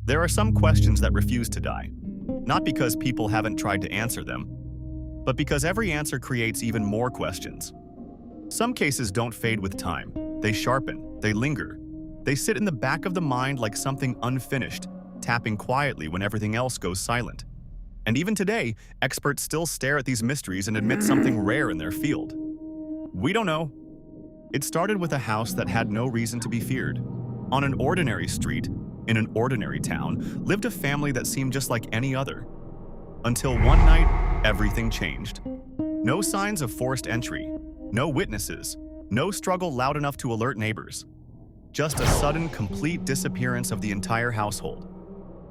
There are some questions that refuse to die, not because people haven't tried to answer them, but because every answer creates even more questions. Some cases don't fade with time. They sharpen, they linger. They sit in the back of the mind like something unfinished, tapping quietly when everything else goes silent. And even today, experts still stare at these mysteries and admit something rare in their field. We don't know. It started with a house that had no reason to be feared. On an ordinary street, in an ordinary town, lived a family that seemed just like any other. Until one night, everything changed. No signs of forced entry, no witnesses, no struggle loud enough to alert neighbors. Just a sudden, complete disappearance of the entire household.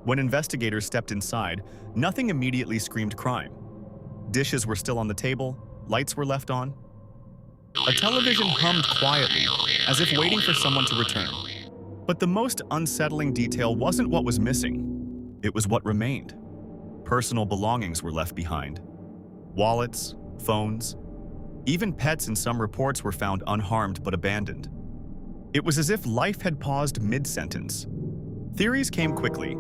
When investigators stepped inside, nothing immediately screamed crime. Dishes were still on the table, lights were left on. A television hummed quietly, as if waiting for someone to return. But the most unsettling detail wasn't what was missing. It was what remained. Personal belongings were left behind. Wallets, phones, even pets in some reports were found unharmed but abandoned. It was as if life had paused mid-sentence. Theories came quickly.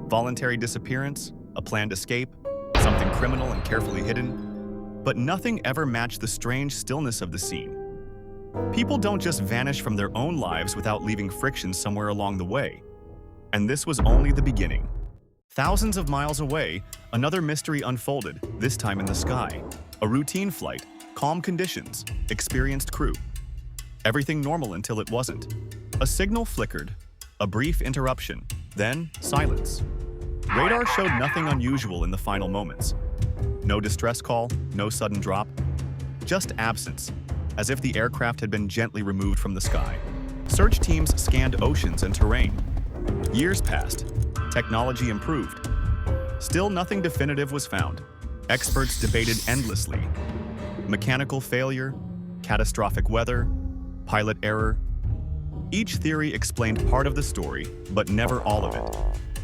Voluntary disappearance, a planned escape, something criminal and carefully hidden. But nothing ever matched the strange stillness of the scene. People don't just vanish from their own lives without leaving friction somewhere along the way. And this was only the beginning. Thousands of miles away, another mystery unfolded, this time in the sky. A routine flight, calm conditions, experienced crew. Everything normal until it wasn't. A signal flickered, a brief interruption, then silence. Radar showed nothing unusual in the final moments. No distress call, no sudden drop, just absence, as if the aircraft had been gently removed from the sky. Search teams scanned oceans and terrain. Years passed. Technology improved. Still nothing definitive was found. Experts debated endlessly. Mechanical failure, catastrophic weather, pilot error. Each theory explained part of the story, but never all of it.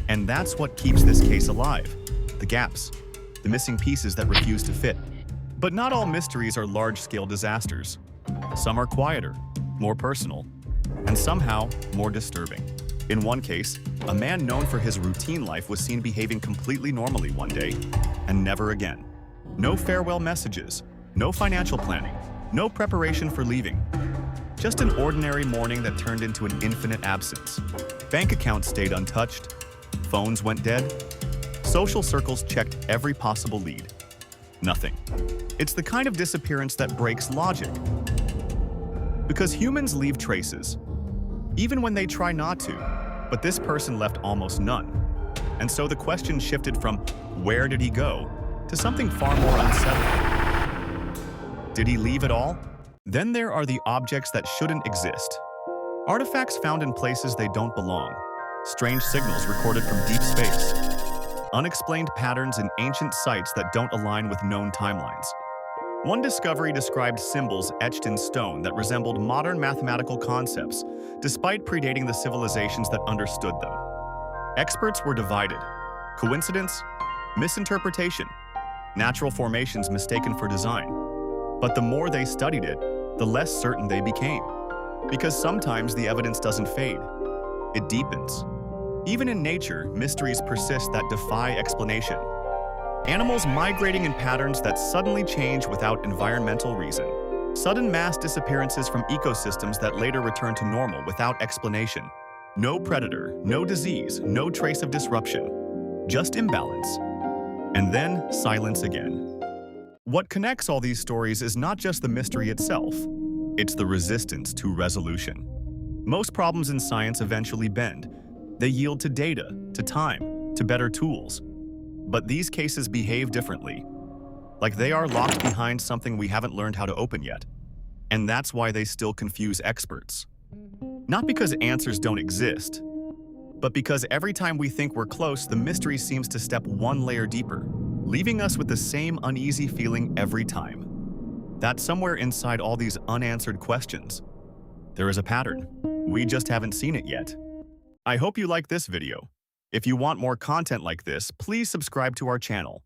And that's what keeps this case alive. The gaps, the missing pieces that refuse to fit. But not all mysteries are large-scale disasters. Some are quieter, more personal, and somehow more disturbing. In one case, a man known for his routine life was seen behaving completely normally one day, and never again. No farewell messages, no financial planning, no preparation for leaving. Just an ordinary morning that turned into an infinite absence. Bank accounts stayed untouched, phones went dead, social circles checked every possible lead. Nothing. It's the kind of disappearance that breaks logic. Because humans leave traces, even when they try not to, but this person left almost none. And so the question shifted from where did he go to something far more unsettling. Did he leave at all? Then there are the objects that shouldn't exist. Artifacts found in places they don't belong. Strange signals recorded from deep space. Unexplained patterns in ancient sites that don't align with known timelines. One discovery described symbols etched in stone that resembled modern mathematical concepts, despite predating the civilizations that understood them. Experts were divided. Coincidence? Misinterpretation? Natural formations mistaken for design? But the more they studied it, the less certain they became. Because sometimes the evidence doesn't fade. It deepens. Even in nature, mysteries persist that defy explanation. Animals migrating in patterns that suddenly change without environmental reason. Sudden mass disappearances from ecosystems that later return to normal without explanation. No predator, no disease, no trace of disruption. Just imbalance. And then silence again. What connects all these stories is not just the mystery itself. It's the resistance to resolution. Most problems in science eventually bend. They yield to data, to time, to better tools. But these cases behave differently, like they are locked behind something we haven't learned how to open yet. And that's why they still confuse experts. Not because answers don't exist, but because every time we think we're close, the mystery seems to step one layer deeper, leaving us with the same uneasy feeling every time. That somewhere inside all these unanswered questions, there is a pattern. We just haven't seen it yet. I hope you like this video. If you want more content like this, please subscribe to our channel.